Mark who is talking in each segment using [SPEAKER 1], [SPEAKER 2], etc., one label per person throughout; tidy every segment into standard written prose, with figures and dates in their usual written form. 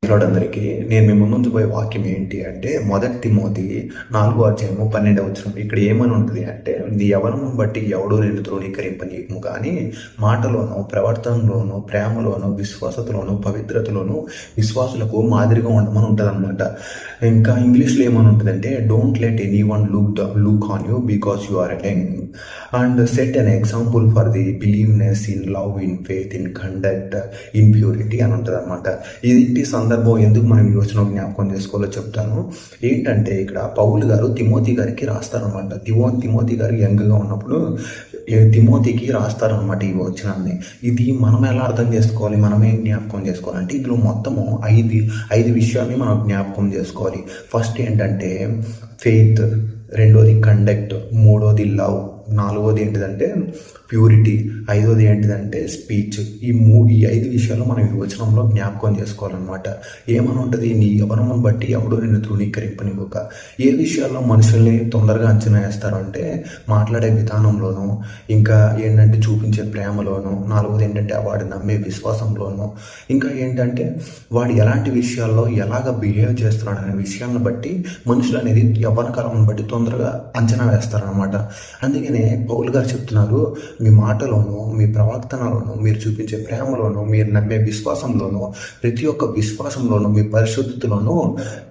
[SPEAKER 1] పిల్లలందరికీ నేను మీ ముందుంచబోయే వాక్యం ఏంటి అంటే, మొదటి తిమోతి 4:12 ఇక్కడ ఏమని ఉంటుంది అంటే, నీ యవ్వనమును బట్టి ఎవడూ నిన్ను తృణీకరింపనీయము కానీ మాటలోను, ప్రవర్తనలోను, ప్రేమలోను, విశ్వాసతలోను, పవిత్రతలోను విశ్వాసులకు మాదిరిగా ఉండమని ఉంటుంది అనమాట. ఇంకా ఇంగ్లీష్లో ఏమని ఉంటుందంటే, don't let anyone look on you because you are young and set an example for the believeness in love, in faith, in conduct, in purity అని ఉంటుంది అనమాట. ఇది సందర్భం ఎందుకు మనం ఈ వచనం జ్ఞాపకం చేసుకోవాలో చెప్తాను. ఏంటంటే ఇక్కడ పౌలు గారు తిమోతి గారికి రాస్తారనమాట. తిమోతి గారు యంగ్గా ఉన్నప్పుడు తిమోతికి రాస్తారనమాట ఈ వచనాన్ని. ఇది మనం ఎలా అర్థం చేసుకోవాలి, మనమే జ్ఞాపకం చేసుకోవాలంటే ఇందులో మొత్తము ఐదు విషయాల్ని మనం జ్ఞాపకం చేసుకోవాలి. ఫస్ట్ ఏంటంటే ఫెయిత్, రెండోది కండక్ట్, మూడోది లవ్, నాలుగోది ఏంటిదంటే ప్యూరిటీ, ఐదోది ఏంటిదంటే స్పీచ్. ఈ 5 విషయాలు మనం ఈ వచనంలో జ్ఞాపకం చేసుకోవాలన్నమాట. ఏమని ఉంటుంది, నీ యవ్వనమును బట్టి ఎవడో నిన్ను తృణీకరింపనివ్వక. ఏ విషయాల్లో మనుషుల్ని తొందరగా అంచనా వేస్తారు అంటే మాట్లాడే విధానంలోనూ, ఇంకా ఏంటంటే చూపించే ప్రేమలోను, నాలుగోది ఏంటంటే వాడు నమ్మే విశ్వాసంలోను, ఇంకా ఏంటంటే వాడు ఎలాంటి విషయాల్లో ఎలాగ బిహేవ్ చేస్తున్నాడు అనే విషయాలను బట్టి మనుషులు అనేది యవ్వన కాలం బట్టి తొందరగా అంచనా వేస్తారనమాట. అందుకనే పౌలు గారు చెప్తున్నారు, మీ మాటలోను, మీ ప్రవర్తనలోను, మీరు చూపించే ప్రేమలోను, మీరు నమ్మే విశ్వాసంలోను, ప్రతి ఒక్క విశ్వాసంలోను, మీ పరిశుద్ధతలోను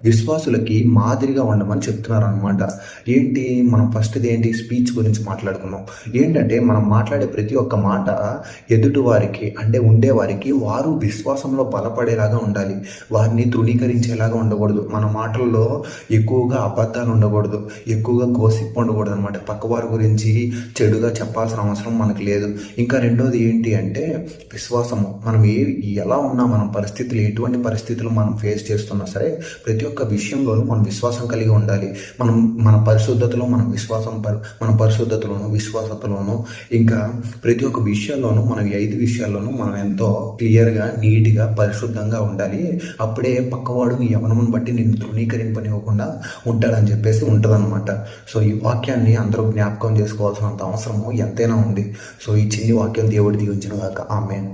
[SPEAKER 1] విశ్వాసులకి మాదిరిగా ఉండమని చెప్తున్నారు అనమాట. ఏంటి మనం ఫస్ట్ది ఏంటి, స్పీచ్ గురించి మాట్లాడుకున్నాం. ఏంటంటే మనం మాట్లాడే ప్రతి ఒక్క మాట ఎదుటి వారికి అంటే ఉండేవారికి వారు విశ్వాసంలో బలపడేలాగా ఉండాలి. వారిని తృణీకరించేలాగా ఉండకూడదు. మన మాటల్లో ఎక్కువగా అబద్ధాలు ఉండకూడదు, ఎక్కువగా గోసిప్ ఉండకూడదు అనమాట. పక్కవారి గురించి చెడుగా చెప్పాల్సిన అవసరం మనకు లేదు. ఇంకా రెండోది ఏంటి అంటే విశ్వాసము. మనం ఎలా ఉన్నా, మన పరిస్థితులు ఎటువంటి పరిస్థితులు మనం ఫేస్ చేస్తున్నా సరే ప్రతి ఒక్క విషయంలోనూ మనం విశ్వాసం కలిగి ఉండాలి. మన పరిశుద్ధతలో మన పరిశుద్ధతలోను, విశ్వాసతలోను, ఇంకా ప్రతి ఒక్క విషయాల్లోనూ మనం 5 విషయాల్లోనూ మనం ఎంతో క్లియర్గా, నీట్గా, పరిశుద్ధంగా ఉండాలి. అప్పుడే పక్కవాడు నీ యవ్వనమును బట్టి నిన్ను తృణీకరింపనివ్వకుండా ఉంటాడని చెప్పేసి ఉంటుందన్నమాట. సో ఈ వాక్యాన్ని అందరూ జ్ఞాపకం చేసుకోవాల్సినంత అవసరము ఎంతైనా ఉంది. సో ఈ చిన్ని వాక్యం దేవుడి దీవించిన గాక. ఆమేన్.